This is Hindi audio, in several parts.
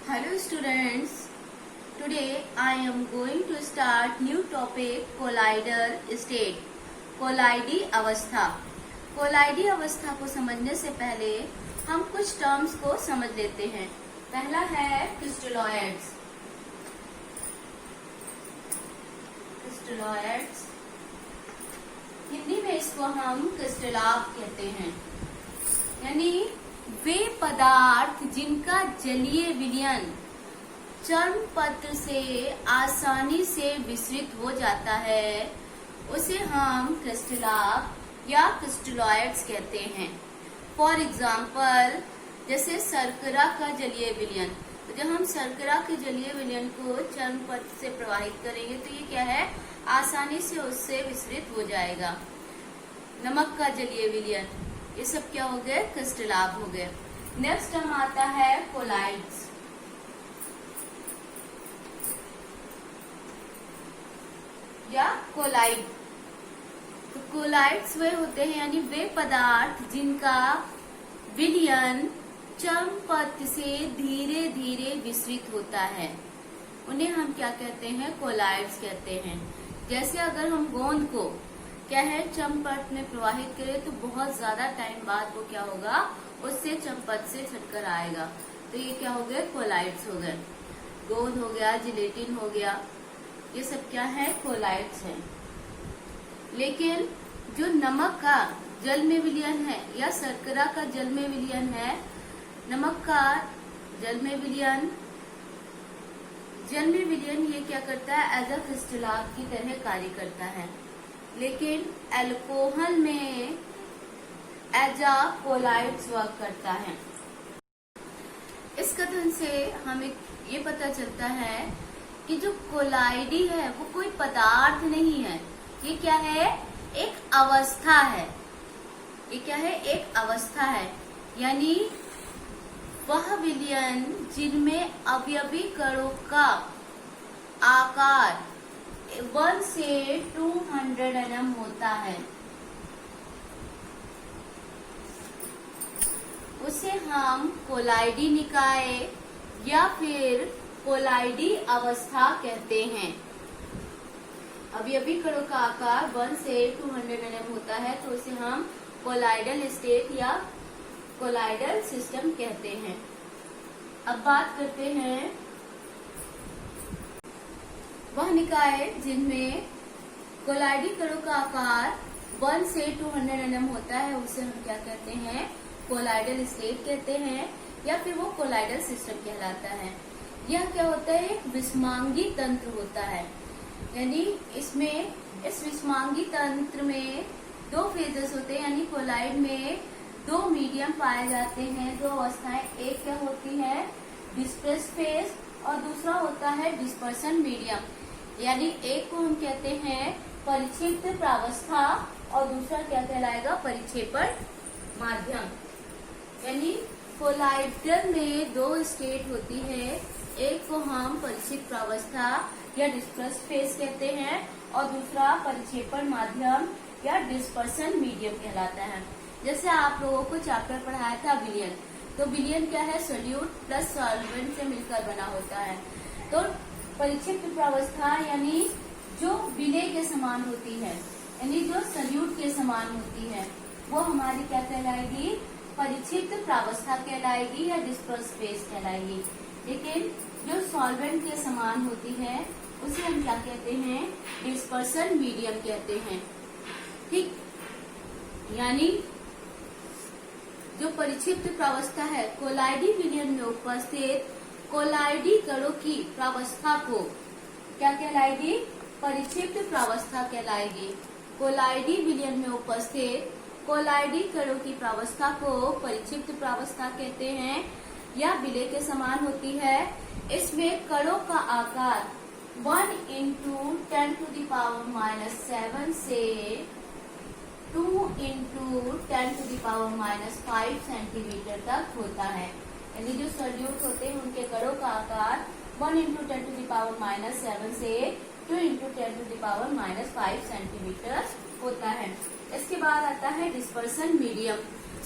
Hello students, today I am going to start new topic collider state, कोलाइडी अवस्था। कोलाइडी अवस्था को समझने से पहले हम कुछ टर्म्स को समझ लेते हैं। पहला है क्रिस्टलॉइड्स। क्रिस्टलॉइड्स हिंदी में इसको हम क्रिस्टलाभ कहते हैं, यानी वे पदार्थ जिनका जलीय विलयन चर्म पत्र से आसानी से विसरित हो जाता है उसे हम क्रिस्टलाभ या क्रिस्टलॉइड्स कहते हैं। फॉर एग्जाम्पल, जैसे शर्करा का जलीय विलयन, तो जब हम शर्करा के जलीय विलयन को चर्म पत्र से प्रवाहित करेंगे तो ये क्या है, आसानी से उससे विसरित हो जाएगा। नमक का जलीय विलयन, ये सब क्या हो गए, क्रिस्टलाभ हो गए। नेक्स्ट हम आता है कोलाइड्स। या कोलाइड, तो कोलाइड्स वे होते हैं यानी वे पदार्थ जिनका विलयन चर्म पत्र से धीरे धीरे विसरित होता है, उन्हें हम क्या कहते हैं, कोलाइड्स कहते हैं। जैसे अगर हम गोंद को क्या है चर्म पत्र में प्रवाहित करें तो बहुत ज्यादा टाइम बाद वो क्या होगा, उससे चर्म पत्र से छटकर आएगा, तो ये क्या हो गए, कोलाइड्स हो गए। गोंद हो गया, जिलेटिन हो गया, ये सब क्या है, कोलाइड्स है। लेकिन जो नमक का जल में विलयन है या शर्करा का जल में विलयन है, नमक का जल में विलयन ये क्या करता है, एज अ क्रिस्टलाभ की तरह कार्य करता है। लेकिन अल्कोहल में एज अ कोलाइड्स वर्क करता है। इस कथन से हमें ये पता चलता है कि जो कोलाइडी है वो कोई पदार्थ नहीं है, ये क्या है, एक अवस्था है। ये क्या है, एक अवस्था है, यानी वह विलयन जिनमें अवयवी कणों का आकार 1 से 200 nm होता है, उसे हम कोलाइडी निकाय या फिर कोलाइडी अवस्था कहते हैं। अवयवी कणों का आकार 1 से 200 nm होता है तो उसे हम कोलाइडल स्टेट या कोलाइडल सिस्टम कहते हैं। अब बात करते हैं वह निकाय जिनमें कोलाइडी कणों का आकार 1 से 200 nm होता है, उसे हम क्या कहते हैं, कोलाइडल स्टेट कहते हैं या फिर वो कोलाइडल सिस्टम कहलाता है। यह क्या होता है, एक विस्मांगी तंत्र होता है, यानी इसमें इस विस्मांगी तंत्र में 2 फेजेस होते हैं, यानी कोलाइड में 2 मीडियम पाए जाते हैं, 2 अवस्थाएं। एक क्या होती है, डिस्पर्स फेज और दूसरा होता है डिस्पर्सन मीडियम। यानी एक को हम कहते हैं परिक्षेप्त प्रावस्था और दूसरा क्या कहलाएगा, परिक्षेपण माध्यम। यानी कोलाइडल में 2 स्टेट होती है, एक को हम परिक्षेप्त प्रावस्था या डिस्पर्स फेज कहते हैं और दूसरा परिक्षेपण माध्यम या डिस्पर्सन मीडियम कहलाता है। जैसे आप लोगों को चैप्टर पढ़ाया था विलयन, तो विलयन क्या है, सोल्यूट प्लस सॉल्वेंट से मिलकर बना होता है। तो परिक्षिप्त प्रावस्था यानी जो विलय के समान होती है, यानी जो सोल्यूट के समान होती है, वो हमारी क्या कहलाएगी, परिक्षिप्त प्रावस्था कहलाएगी या डिस्पर्स फेज कहलाएगी। लेकिन जो सॉल्वेंट के समान होती है उसे हम क्या कहते हैं, डिस्पर्सन मीडियम कहते हैं। ठीक, यानी जो परिक्षिप्त प्रावस्था है, कोलाइडी विलयन में उपस्थित कोलाइडी कणों की प्रावस्था को क्या कहलाएगी, परिक्षिप्त प्रावस्था कहलाएगी। कोलाइडी विलयन में उपस्थित कोलाइडी कणों की प्रावस्था को परिक्षिप्त प्रावस्था कहते हैं या विलय के समान होती है। इसमें कणों का आकार 1 × 10⁻⁷ से 2 × 10⁻⁵ सेंटीमीटर तक होता है। यानी जो सोल्यूट होते हैं उनके कणों का आकार 1 × 10⁻⁷ से 2 × 10⁻⁵ सेंटीमीटर होता है। इसके बाद आता है डिस्पर्सन मीडियम।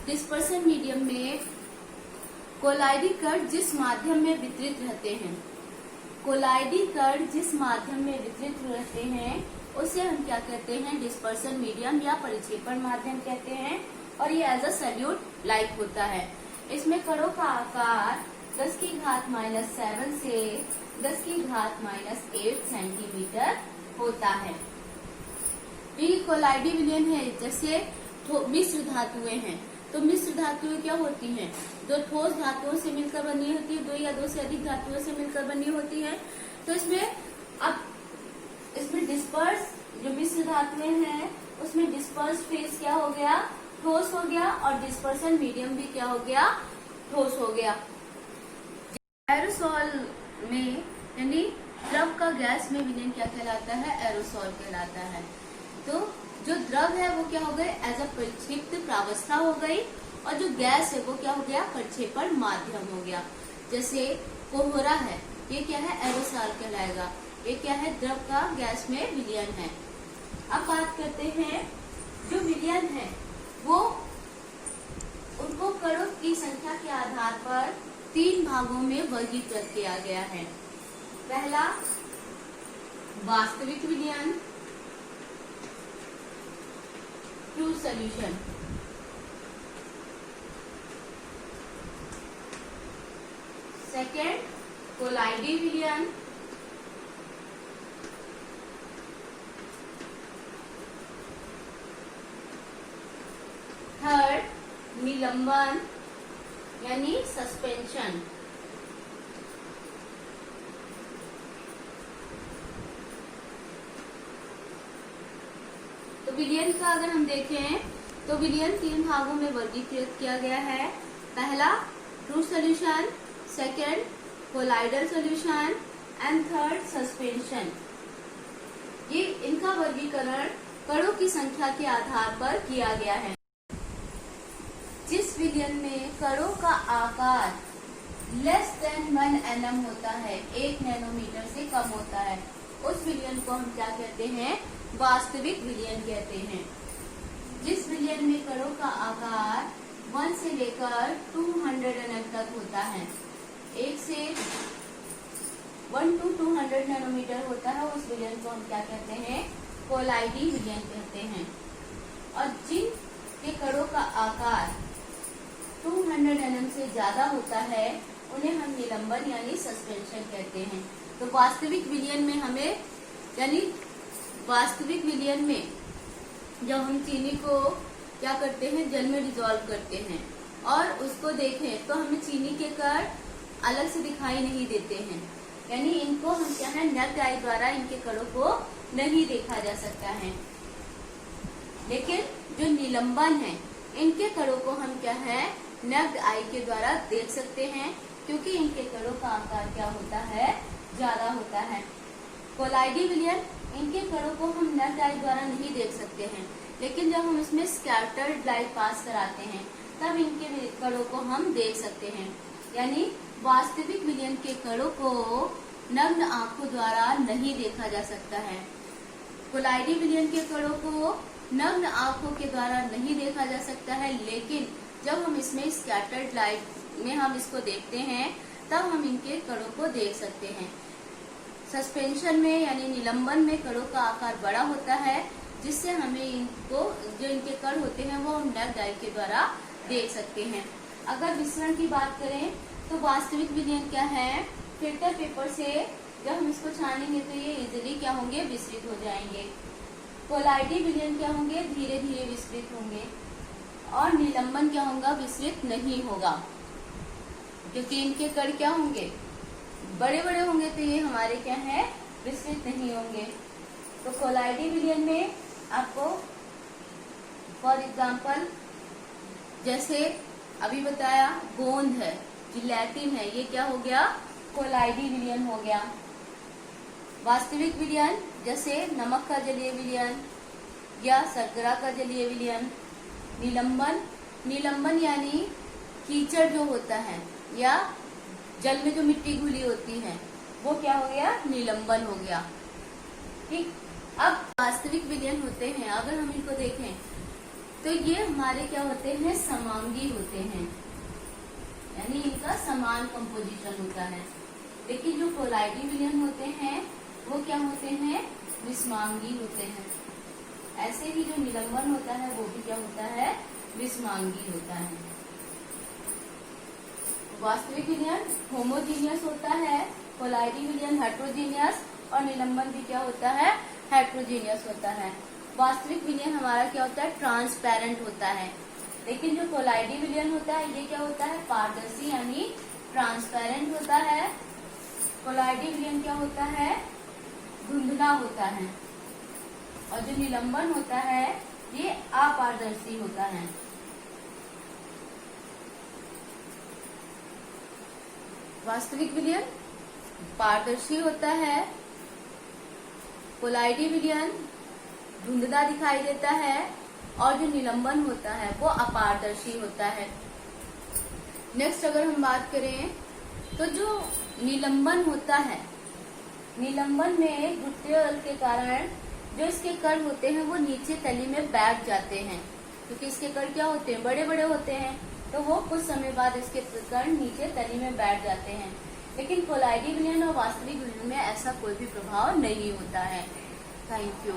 डिस्पर्सन मीडियम में कोलाइडी कण जिस माध्यम में वितरित रहते हैं, कोलाइडी कण जिस माध्यम में वितरित रहते हैं उसे हम क्या कहते हैं, डिस्पर्सन मीडियम या परिक्षेपण माध्यम कहते हैं। और ये एज अ सैल्यूट लाइक होता है। इसमें कणों का आकार 10 की घात -7 से 10 की घात -8 सेंटीमीटर होता है। ये कोलाइडी विलयन है। जैसे मिश्र धातुएं हैं, तो मिश्र धातुएं क्या होती हैं, दो ठोस धातुओं से मिलकर बनी होती है, दो या दो से अधिक धातुओं से मिलकर बनी होती है। तो इसमें डिस्पर्स जो मिश्र धातुएं हैं उसमें डिस्पर्स फेज क्या हो गया, ठोस हो गया, और डिस्पर्सन मीडियम भी क्या हो गया, ठोस हो गया। एरोसोल में यानी द्रव का गैस में विलयन क्या कहलाता है, एरोसोल कहलाता है। तो जो द्रव है वो क्या हो गए, एज अ प्रक्षिप्त प्रावस्था हो गई, और जो गैस है वो क्या हो गया, प्रक्षेपण माध्यम हो गया। जैसे कोहरा है, ये क्या है, एरोसोल कहलाएगा। ये क्या है, द्रव का गैस में विलयन है। अब बात करते हैं जो विलयन है वो उनको कणों की संख्या के आधार पर 3 भागों में वर्गीकृत किया गया है। पहला वास्तविक विलयन, ट्रू सॉल्यूशन। सेकेंड कोलाइडी विलयन, थर्ड निलंबन यानी सस्पेंशन। तो विलयन का अगर हम देखें तो विलयन 3 भागों में वर्गीकृत किया गया है। पहला true solution, second colloidal solution and third suspension. ये इनका वर्गीकरण कणों की संख्या के आधार पर किया गया है। जिस विलयन में कणों का आकार लेस देन 1 nm होता है, 1 नैनोमीटर से कम होता है, उस विलयन को हम क्या कहते हैं, वास्तविक विलयन कहते हैं। जिस विलयन में कणों का आकार 1 से लेकर 200 nm तक होता है, 1 से 1 to 200 नैनोमीटर होता है, उस विलयन को हम क्या कहते हैं, कोलाइडी विलयन कहते हैं। और जिन के कणों का आकार 200 nm से ज्यादा होता है उन्हें हम निलंबन यानी सस्पेंशन कहते हैं। तो वास्तविक विलयन में हमें यानी वास्तविक विलयन में जब हम चीनी को क्या करते हैं, जल में डिजोल्व करते हैं और उसको देखें तो हमें चीनी के कण अलग से दिखाई नहीं देते हैं, यानी इनको हम क्या है, नग्न आई द्वारा इनके कणों को नहीं देखा जा सकता है। लेकिन जो निलंबन है इनके कणों को हम क्या है, नग्न आई के द्वारा देख सकते हैं, क्योंकि इनके कणों का आकार क्या होता है, ज्यादा होता है। कोलाइडी विलयन इनके कणों को हम नग्न आई द्वारा नहीं देख सकते हैं, लेकिन जब हम इसमें स्कैटर्ड लाइट पास कराते हैं तब इनके कणों को हम देख सकते हैं। यानी वास्तविक विलयन के कणों को नग्न आंखों द्वारा नहीं देखा जा सकता है। कोलाइडी विलयन के कणों को नग्न आंखों के द्वारा नहीं देखा जा सकता है, लेकिन जब हम इसमें स्कैटर्ड लाइट में हम इसको देखते हैं तब हम इनके कणों को देख सकते हैं। सस्पेंशन में यानी निलंबन में कणों का आकार बड़ा होता है, जिससे हमें इनको जो इनके कण होते हैं वो हम नग्न आई के द्वारा देख सकते हैं। अगर विसरण की बात करें तो वास्तविक विलयन क्या है, फिल्टर पेपर से जब हम इसको छानेंगे तो ये इजिली क्या होंगे, विसरित हो जाएंगे। कोलाइडी विलयन क्या होंगे, धीरे धीरे विसरित होंगे, और निलंबन क्या होगा, विसरित नहीं होगा, क्योंकि इनके कण क्या होंगे, बड़े बड़े होंगे, तो ये हमारे क्या है, विसरित नहीं होंगे। तो कोलाइडी विलयन में आपको फॉर एग्जाम्पल जैसे अभी बताया गोंद है, जिलेटिन है, ये क्या हो गया, कोलाइडी विलयन हो गया। वास्तविक विलयन जैसे नमक का जलीय विलयन या शर्करा का जलीय विलयन। निलंबन यानी कीचड़ जो होता है या जल में जो मिट्टी घुली होती है वो क्या हो गया, निलंबन हो गया। ठीक, अब वास्तविक विलयन होते हैं, अगर हम इनको देखें तो ये हमारे क्या होते हैं, समांगी होते हैं। यानी इनका समान कंपोजिशन होता है। लेकिन जो कोलाइडी विलयन होते हैं वो क्या होते हैं, विषमांगी होते हैं। ऐसे ही जो निलंबन होता है वो भी क्या होता है, विषमांगी होता है। वास्तविक विलयन होमोजीनियस होता है, कोलाइडी विलयन हेट्रोजीनियस, और निलंबन भी क्या होता है, हेट्रोजीनियस होता है। वास्तविक विलयन हमारा क्या होता है, ट्रांसपेरेंट होता है। लेकिन जो कोलाइडी विलयन होता है ये क्या होता है, पारदर्शी यानी ट्रांसपेरेंट होता है। कोलाइडी विलयन क्या होता है, धुंधला होता है। और जो निलंबन होता है ये अपारदर्शी होता है। वास्तविक विलयन पारदर्शी होता है, कोलाइडी विलयन धुंधला दिखाई देता है, और जो निलंबन होता है वो अपारदर्शी होता है। नेक्स्ट अगर हम बात करें तो जो निलंबन होता है, निलंबन में गुरुत्वीय बल के कारण जो इसके कण होते हैं वो नीचे तली में बैठ जाते हैं, क्योंकि इसके कण क्या होते हैं, बड़े बड़े होते हैं, तो वो कुछ समय बाद इसके कण नीचे तली में बैठ जाते हैं। लेकिन कोलाइडी विलयन और वास्तविक विलयन में ऐसा कोई भी प्रभाव नहीं होता है। Thank you.